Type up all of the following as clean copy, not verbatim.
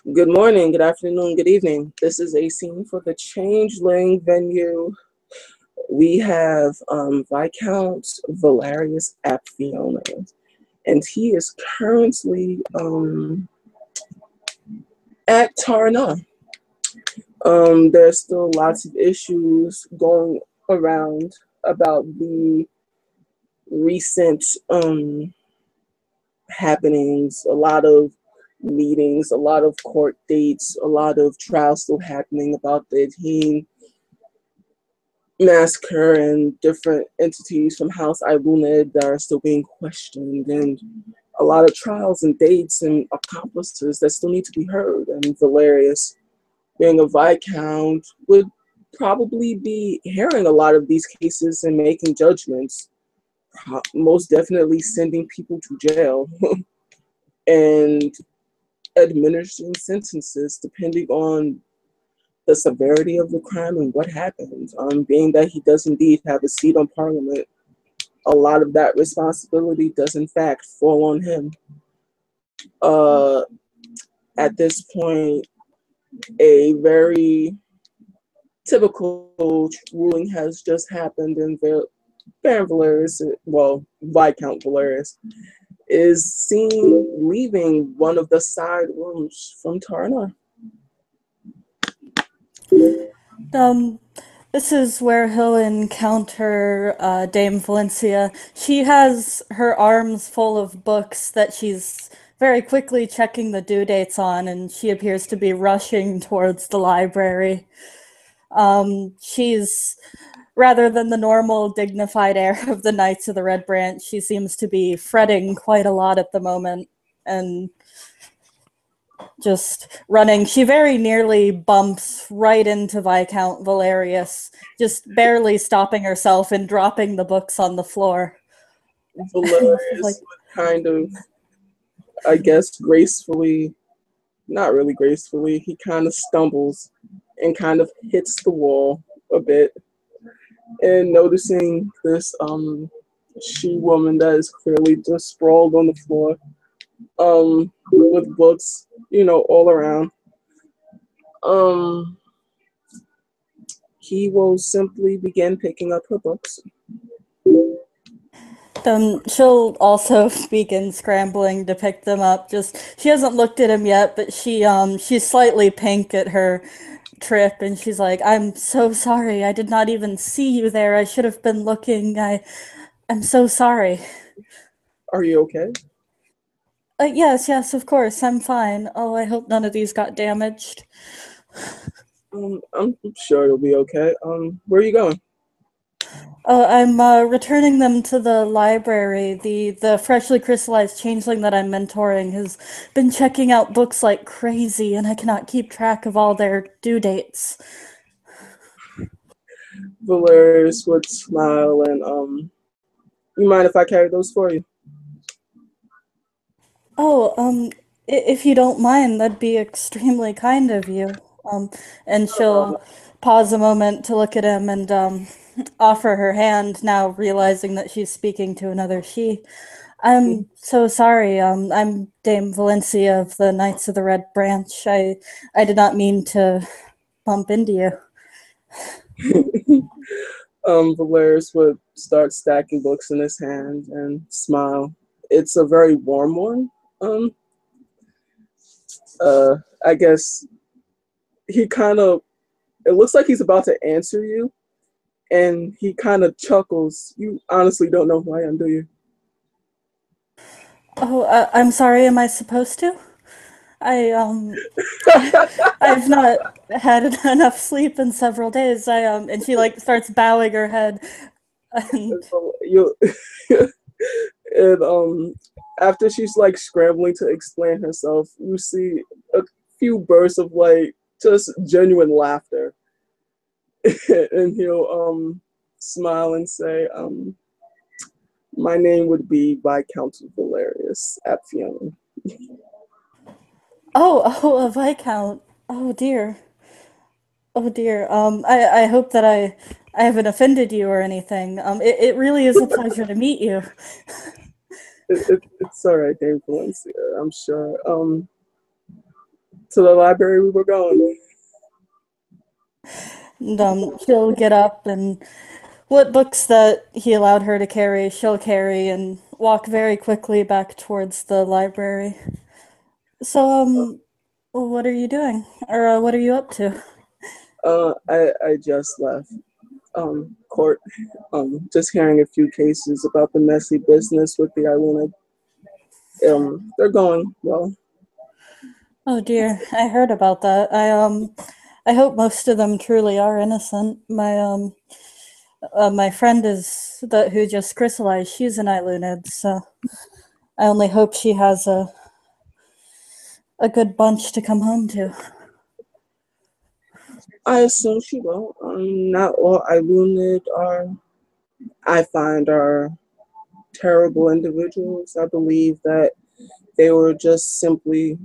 Good morning, good afternoon, good evening. This is a scene for the Changling venue. We have Viscount Valarius Apfiona, and he is currently at Tarna. There's still lots of issues going around about the recent happenings, a lot of meetings, a lot of court dates, a lot of trials still happening about the teen massacre and different entities from House Ibunid that are still being questioned, and a lot of trials and dates and accomplices that still need to be heard. And Valerius, being a Viscount, would probably be hearing a lot of these cases and making judgments, most definitely sending people to jail and administering sentences depending on the severity of the crime and what happened. Being that he does indeed have a seat on Parliament, a lot of that responsibility does in fact fall on him. Uh, at this point, a very typical ruling has just happened, and Baron Valerius, well, Viscount Valerius, is seen leaving one of the side rooms from Tarna. Um, this is where he'll encounter Dame Valencia. She has her arms full of books that she's very quickly checking the due dates on, and she appears to be rushing towards the library. She's rather than the normal dignified air of the Knights of the Red Branch, she seems to be fretting quite a lot at the moment and just running. She very nearly bumps right into Viscount Valerius, just barely stopping herself and dropping the books on the floor. Like, Valerius would kind of, I guess, gracefully, not really gracefully, he kind of stumbles and kind of hits the wall a bit. And noticing this she woman that is clearly just sprawled on the floor, with books, all around. Um, he will simply begin picking up her books. she'll also begin scrambling to pick them up. Just she hasn't looked at him yet, but she's slightly pink at her trip, and she's like, "I'm so sorry. I did not even see you there. I should have been looking. I'm so sorry." Are you okay? Yes, yes, of course, I'm fine. Oh, I hope none of these got damaged. I'm sure you'll be okay. Where are you going? I'm returning them to the library. The freshly crystallized changeling that I'm mentoring has been checking out books like crazy, and I cannot keep track of all their due dates. Valerius would smile and you mind if I carry those for you? Oh, if you don't mind, that'd be extremely kind of you. Um, and Not a problem. she'll pause a moment to look at him and offer her hand, now realizing that she's speaking to another she. I'm so sorry. I'm Dame Valencia of the Knights of the Red Branch. I did not mean to bump into you. Valerius would start stacking books in his hand and smile. It's a very warm one. Um, I guess he kind of, it looks like he's about to answer you, and he kind of chuckles. You honestly don't know who I am, do you? Oh, I'm sorry. Am I supposed to? I I've not had enough sleep in several days. And she like starts bowing her head. And you and after she's like scrambling to explain herself, you see a few bursts of like just genuine laughter, and he'll smile and say, "My name would be Viscount Valerius Apfion." oh, a viscount. Oh dear. Oh dear. I hope that I haven't offended you or anything. It really is a pleasure to meet you. It's all right, Dame Valencia, I'm sure. To the library we were going. And she'll get up and what books that he allowed her to carry, she'll carry and walk very quickly back towards the library. So, what are you doing? Or what are you up to? I just left court. Just hearing a few cases about the messy business with the Iluna. They're going well. Oh dear, I heard about that. I hope most of them truly are innocent. My friend is that who just crystallized. She's an Ilunid, so I only hope she has a good bunch to come home to. I assume she will. Not all Ilunid I find, are terrible individuals. I believe that they were just simply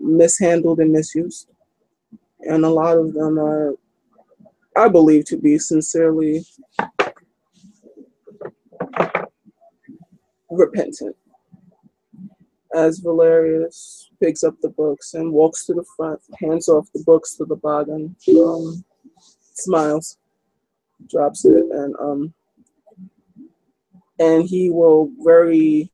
mishandled and misused. And a lot of them are, I believe, to be sincerely repentant. As Valarius picks up the books and walks to the front, hands off the books to the bottom, smiles, drops it, and he will very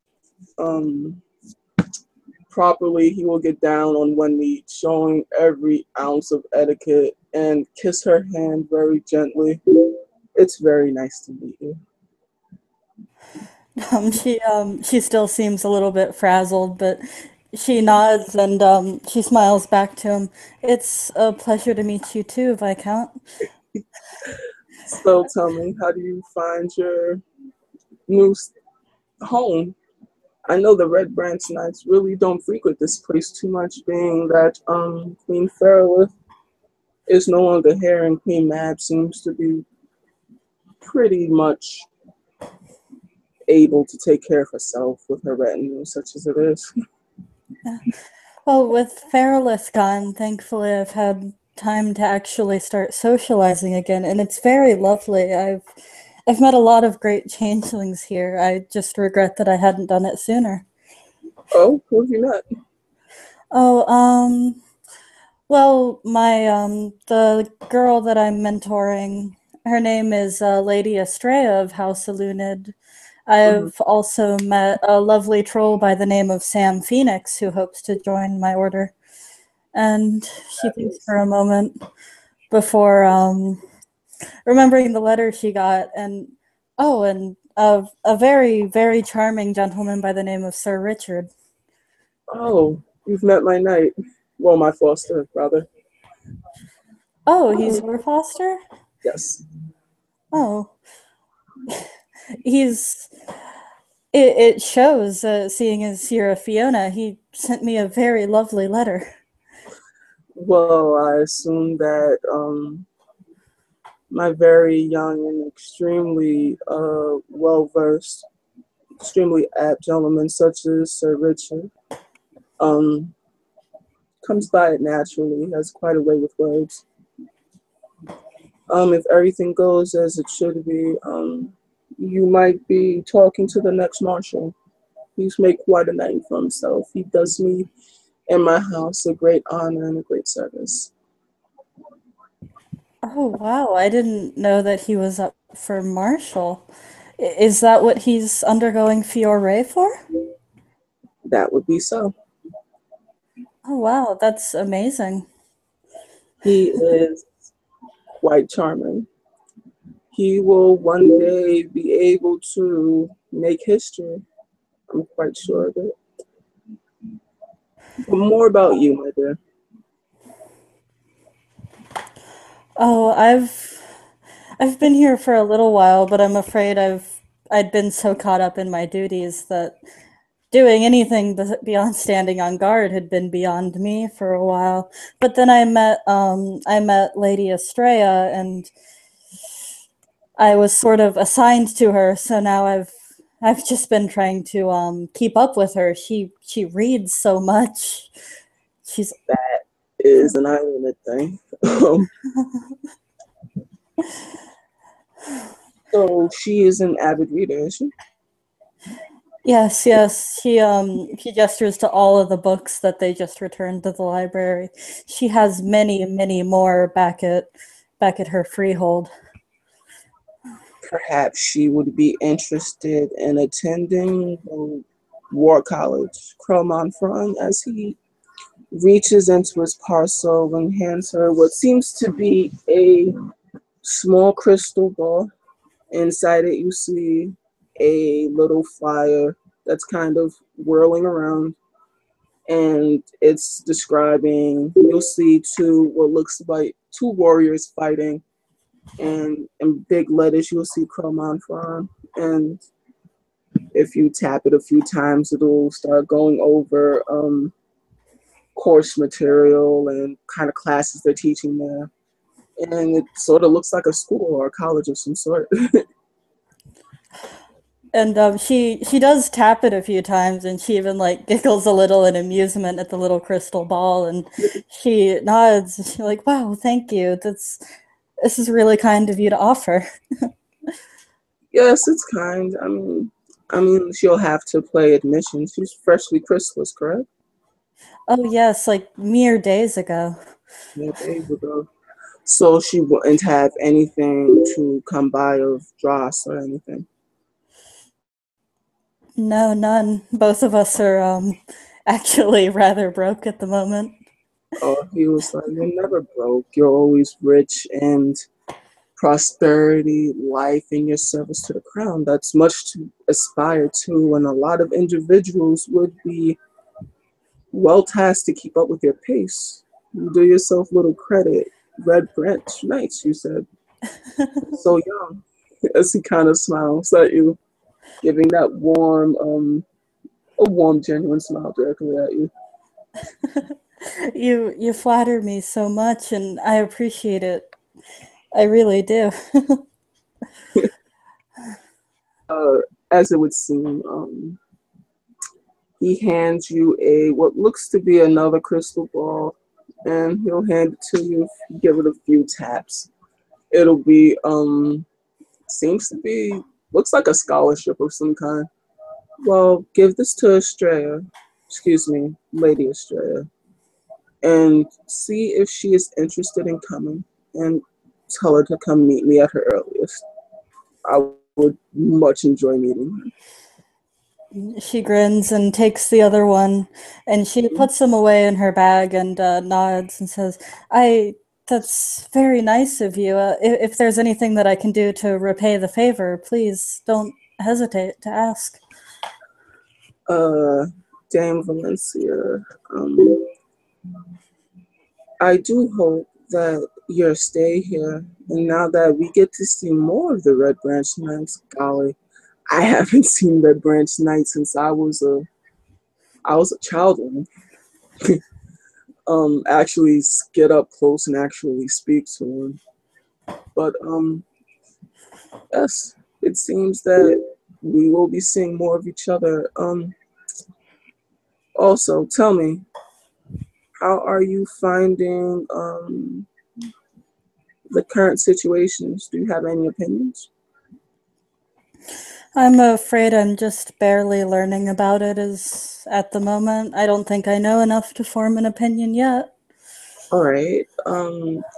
properly, he will get down on one knee, showing every ounce of etiquette, and kiss her hand very gently. It's very nice to meet you. She still seems a little bit frazzled, but she nods and she smiles back to him. It's a pleasure to meet you too, Viscount. So tell me, how do you find your new home? I know the Red Branch Knights really don't frequent this place too much, being that Queen Fairlith is no longer here, and Queen Mab seems to be pretty much able to take care of herself with her retinue, such as it is. Yeah. Well, with Fairless gone, thankfully I've had time to actually start socializing again, and it's very lovely. I've met a lot of great changelings here. I just regret that I hadn't done it sooner. Oh, who have you met? Oh, well, my the girl that I'm mentoring, her name is Lady Estrella of House Elunid. Mhm. I've also met a lovely troll by the name of Sam Phoenix who hopes to join my order. And she thinks for a moment before remembering the letter she got, and oh, and a very, very charming gentleman by the name of Sir Richard. Oh, you've met my knight. Well, my foster brother. Oh, he's your foster? Yes. Oh, he's it shows, seeing as you're a Fiona, he sent me a very lovely letter. Well, I assume that my very young and extremely well versed, extremely apt gentleman such as Sir Richard um, comes by it naturally. He has quite a way with words. If everything goes as it should be, you might be talking to the next marshal. He's made quite a name for himself. He does me and my house a great honor and a great service. Oh wow, I didn't know that he was up for Marshall. Is that what he's undergoing Fiore for? That would be so. Oh wow, that's amazing. He is quite charming. He will one day be able to make history. I'm quite sure of it. But more about you, my dear. Oh, I've been here for a little while, but I'm afraid I'd been so caught up in my duties that doing anything beyond standing on guard had been beyond me for a while. But then I met Lady Estrella, and I was sort of assigned to her, so now I've just been trying to keep up with her. She reads so much. She's That is an island thing. Um, so she is an avid reader, is she? Yes. She gestures to all of the books that they just returned to the library. She has many more back at her freehold. Perhaps she would be interested in attending the War College. Crow as he reaches into his parcel and hands her what seems to be a small crystal ball. Inside it, you see a little fire that's kind of whirling around, and it's describing. You'll see what looks like two warriors fighting, and in big letters, you'll see Cromon Farm. And if you tap it a few times, it'll start going over course material and kind of classes they're teaching there. And it sort of looks like a school or a college of some sort. And she does tap it a few times, and she even like giggles a little in amusement at the little crystal ball, and she nods. And she's like, "Wow, thank you. This is really kind of you to offer." Yes, it's kind. I mean, she'll have to pay admission. She's freshly chrysalis, correct? Oh yes, like mere days ago. Yeah, days ago. So she wouldn't have anything to come by of dross or anything. No, none. Both of us are actually rather broke at the moment. Oh, he was like, "You're never broke. You're always rich and prosperity, life, and your service to the crown. That's much to aspire to, and a lot of individuals would be well tasked to keep up with your pace. You do yourself little credit. Red branch, nice," you said. So young. As he kind of smiles at you, giving that a warm, genuine smile directly at you. You flatter me so much, and I appreciate it. I really do. As it would seem, he hands you a what looks to be another crystal ball, and he'll hand it to you if you give it a few taps. It'll be seems to be looks like a scholarship of some kind. Well, give this to Estrella, excuse me, Lady Estrella, and see if she is interested in coming, and tell her to come meet me at her earliest. I would much enjoy meeting She grins and takes the other one, and she her. puts them away in her bag and nods and says, "I. That's very nice of you. If there's anything that I can do to repay the favor, please don't hesitate to ask." Uh, Dame Valencia, um, I do hope that your stay here, and now that we get to see more of the Red Branch Knights, golly, I haven't seen Red Branch Knights since I was a child. Actually get up close and actually speak to him. But yes, it seems that we will be seeing more of each other. Also, tell me, how are you finding the current situations? Do you have any opinions? I'm afraid I'm just barely learning about it as at the moment. I don't think I know enough to form an opinion yet. All right.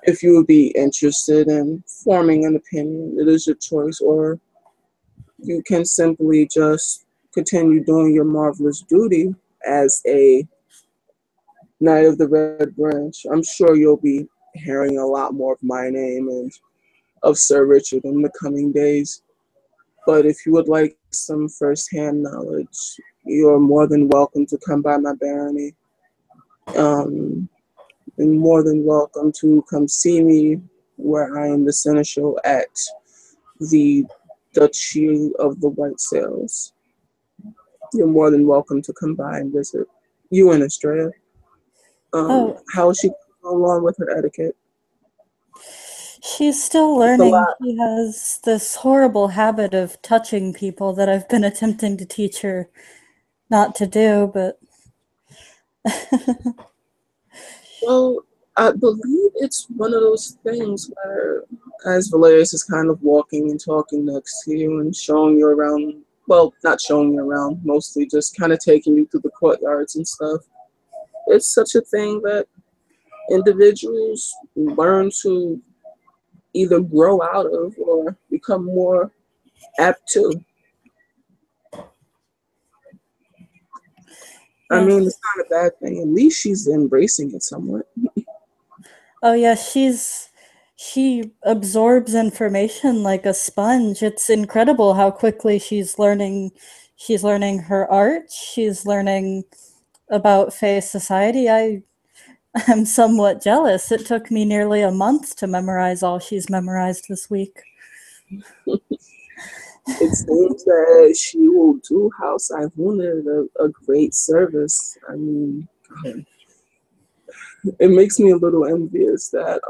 If you would be interested in forming an opinion, it is your choice, or you can simply just continue doing your marvelous duty as a Knight of the Red Branch. I'm sure you'll be hearing a lot more of my name and of Sir Richard in the coming days. But if you would like some first-hand knowledge, you're more than welcome to come by my barony. Um, and more than welcome to come see me where I am the seneschal at the Duchy of the White Sails. You're more than welcome to come by and visit. You and Estrella. Oh, How is she going along with her etiquette? she's still It's a learning. lot. She has this horrible habit of touching people that I've been attempting to teach her not to do, but Well, I believe it's one of those things where, as Valarius is kind of walking and talking next to you and showing you around well, not showing you around, mostly just kind of taking you through the courtyards and stuff. It's such a thing that individuals learn to either grow out of or become more apt to. I mean, Yes. it's not a bad thing. At least she's embracing it somewhat. Oh yeah, she absorbs information like a sponge. It's incredible how quickly she's learning her art, she's learning about Fae society. I'm somewhat jealous. It took me nearly a month to memorize all she's memorized this week. It seems that she will do House Ivuna a great service. I mean, God, it makes me a little envious that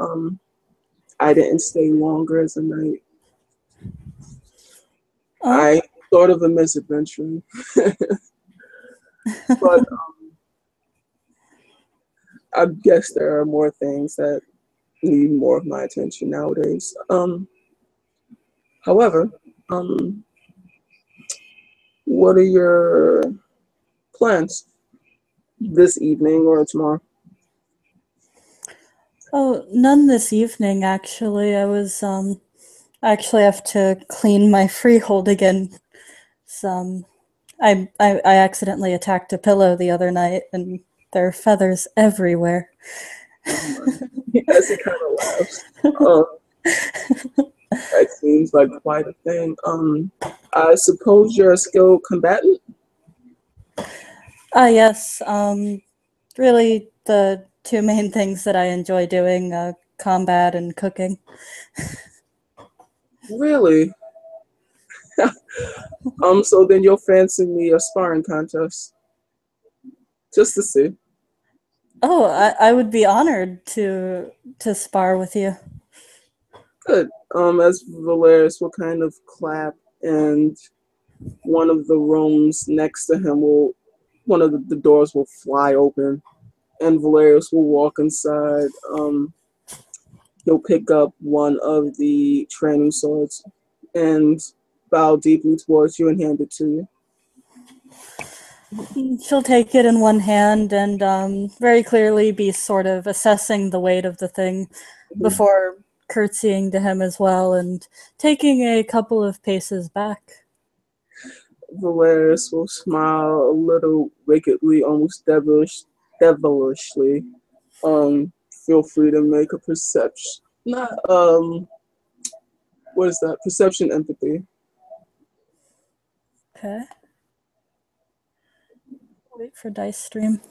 I didn't stay longer as a knight. Oh, I thought of a misadventure, but I guess there are more things that need more of my attention nowadays. However, um, what are your plans this evening or tomorrow? oh, none this evening actually. I actually have to clean my freehold again. Some I accidentally attacked a pillow the other night and there are feathers everywhere. Oh my. Yes, he kind of laughs. Um, that seems like quite a thing. I suppose you're a skilled combatant. Ah yes, really the two main things that I enjoy doing, combat and cooking. Really? So then you'll fancy me a sparring contest just to see. Oh, I would be honored to spar with you. Good. As Valarius will kind of clap, and one of the rooms next to him will, one of the doors will fly open, and Valarius will walk inside. He'll pick up one of the training swords and bow deeply towards you and hand it to She'll take it in one hand and very clearly be sort of assessing the weight of the thing you. before curtsying to him as well and taking a couple of paces back. Valerius will smile a little wickedly, almost devilishly. Feel free to make a perception. Not what is that? Perception empathy. Okay. Wait for dice stream.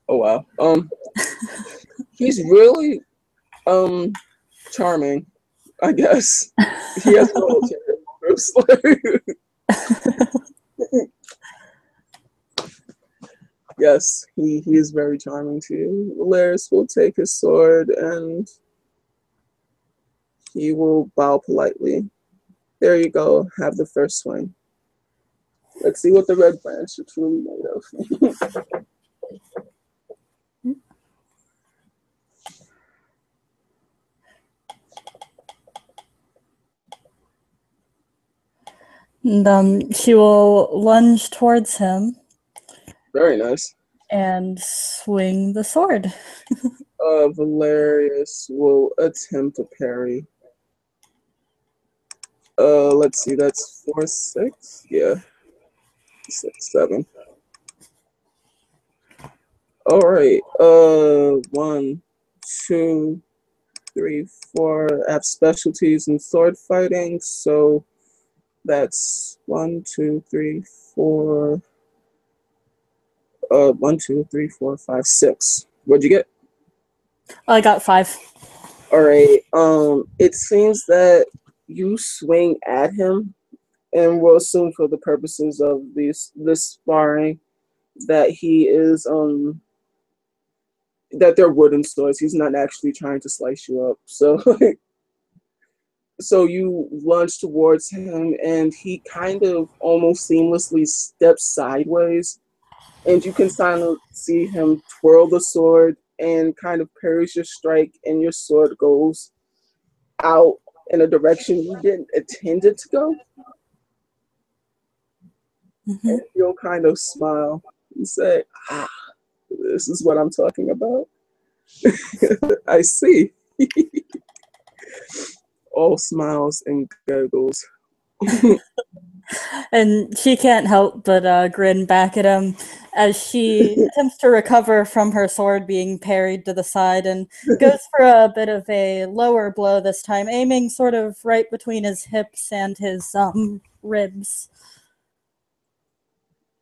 Oh wow. He's really charming. I guess he has no ulterior motives. Yes, he is very charming to you. Valerius will take his sword and he will bow politely. There you go. Have the first swing. Let's see what the red branch is truly made of. And she will lunge towards him Very nice. and swing the sword. Valerius will attempt a parry. Let's see. That's 4, 6. Yeah, 6, 7. All right. 1, 2, 3, 4. I have specialties in sword fighting, so that's 1, 2, 3, 4. 1, 2, 3, 4, 5, 6. What'd you get? I got 5. All right. It seems that you swing at him, and we'll assume for the purposes of this sparring that he is that they're wooden swords. He's not actually trying to slice you up. So So you lunge towards him, and he kind of almost seamlessly steps sideways, and you can kind of see him twirl the sword and kind of parries your strike, and your sword goes out in a direction you didn't intend it to go. Mm-hmm. And you'll kind of smile and say, "Ah, this is what I'm talking about." I see. All smiles and gurgles. And she can't help but grin back at him as she attempts to recover from her sword being parried to the side and goes for a bit of a lower blow this time, aiming sort of right between his hips and his ribs.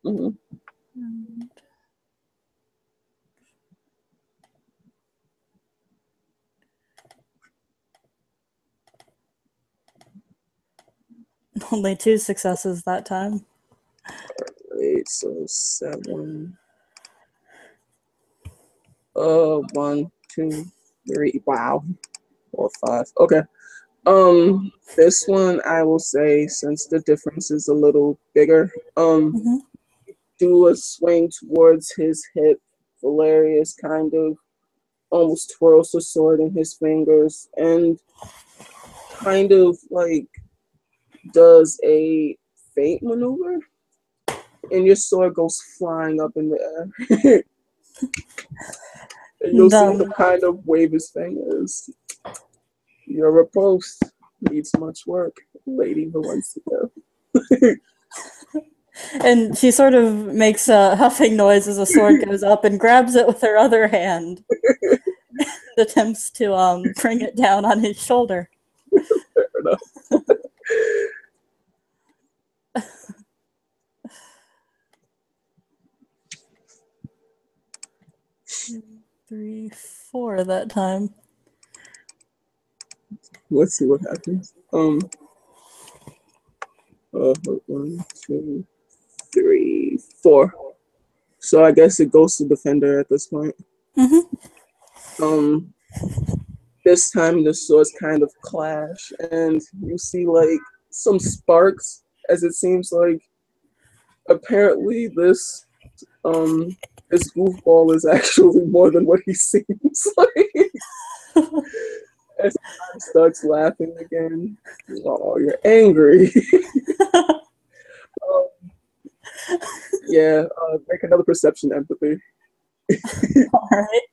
Mhm. Only 2 successes that time. Wait, so 7. 1, 2, 3. Wow. 4, 5. Okay. This one I will say, since the difference is a little bigger, Mm-hmm. do a swing towards his hip. Valarius kind of almost twirls the sword in his fingers and kind of like does a feint maneuver, and your sword goes flying up in the air. And you'll And, see him kind of wave his fingers. Your riposte needs much work, Lady Valencia. and she sort of makes a huffing noise as a sword goes up and grabs it with her other hand. Attempts to bring it down on his shoulder. Fair enough. 2, 3, 4 that time. Let's see what happens. 1, 2, 3, 4. So I guess it goes to defender at this point. Mm-hmm. Um, this time the swords kind of clash, and you see like some sparks, as it seems like apparently this goofball is actually more than what he seems like. As he starts laughing again. Oh, you're angry. um, yeah, make another perception empathy. All right.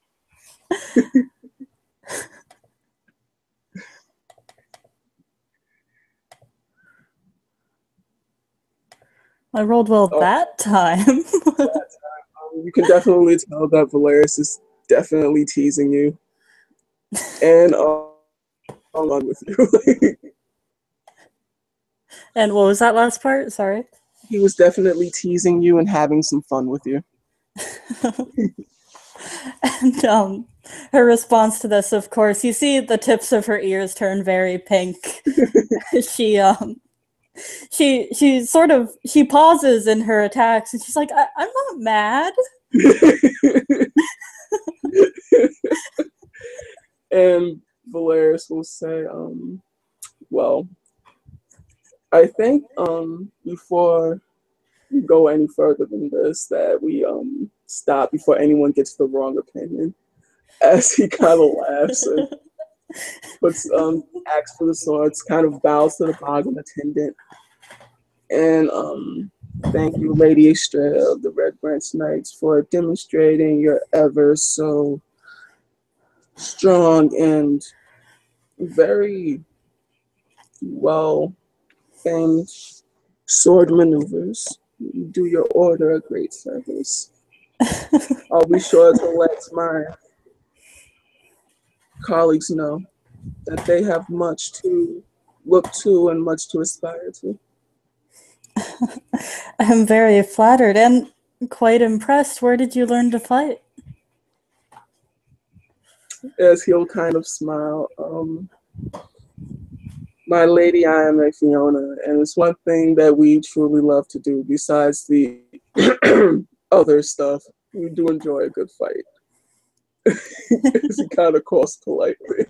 I rolled well Oh, that time. you can definitely tell that Valerius is definitely teasing you and along with you. And what was that last part? Sorry. He was definitely teasing you and having some fun with you. And her response to this, of course, you see the tips of her ears turn very pink. she she pauses in her attacks and she's like, I'm not mad. And Valerius will say, well, I think before we go any further than this, that we stop before anyone gets the wrong opinion. As he kind of laughs and puts axe for the swords, kind of bows to the Boggin attendant, and thank you, Lady Estrella of the Red Branch Knights, for demonstrating your ever so strong and very well famed sword maneuvers. You do your order a great service. I'll be sure to let my colleagues know that they have much to look to and much to aspire to. I'm very flattered and quite impressed. Where did you learn to fight? As he'll kind of smile, my lady, I am a Fiona, and it's one thing that we truly love to do besides the other stuff. We do enjoy a good fight. As he kind of coughs politely.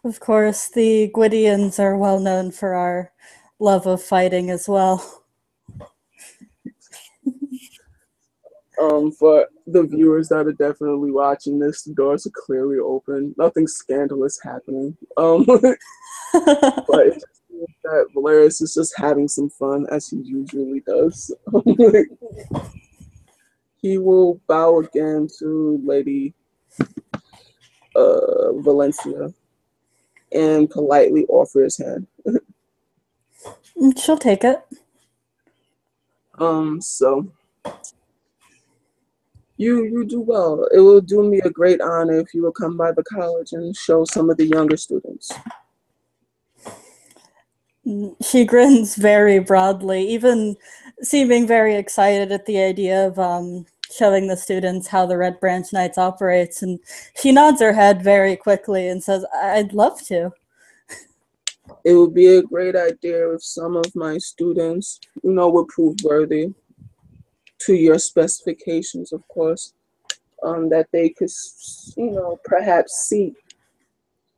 Of course, the Gwydians are well known for our love of fighting as well. For the viewers that are definitely watching this, the doors are clearly open. Nothing scandalous happening. But it just seems that Valarius is just having some fun as he usually does. He will bow again to Lady Valencia and politely offer his hand. She'll take it. So you do well. It will do me a great honor if you will come by the college and show some of the younger students. She grins very broadly, even seeming very excited at the idea of showing the students how the Red Branch Knights operates. And she nods her head very quickly and says, I'd love to. It would be a great idea if some of my students, would prove worthy to your specifications, of course, that they could, perhaps seek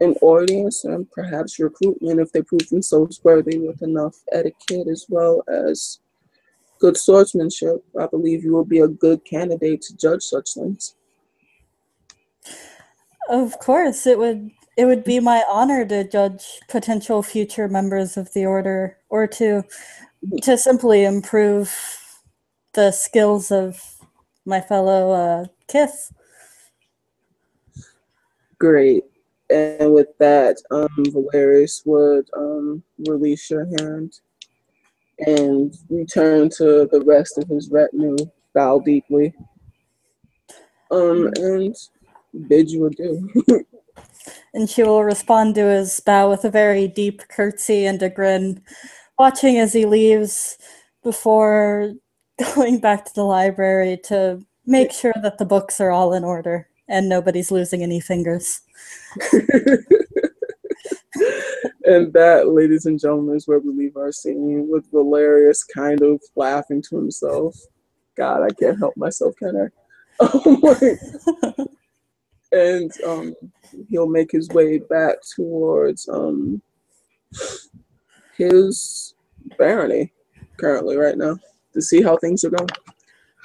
an audience and perhaps recruitment if they prove themselves worthy with enough etiquette as well as good swordsmanship. I believe you will be a good candidate to judge such things. Of course, it would be my honor to judge potential future members of the order, or to simply improve the skills of my fellow kith. Great. And with that, Valarius would release your hand and return to the rest of his retinue, bow deeply, and bid you adieu. And she will respond to his bow with a very deep curtsy and a grin, watching as he leaves before going back to the library to make sure that the books are all in order and nobody's losing any fingers. And that, ladies and gentlemen, is where we leave our scene with Valarius kind of laughing to himself. God, I can't help myself, can I? And he'll make his way back towards his barony currently right now to see how things are going.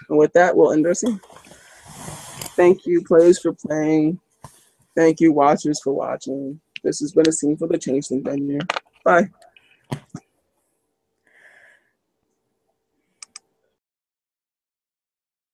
And with that, we'll end our scene. Thank you, players, for playing. Thank you, watchers, for watching. This has been a scene for the Changling venue. Bye.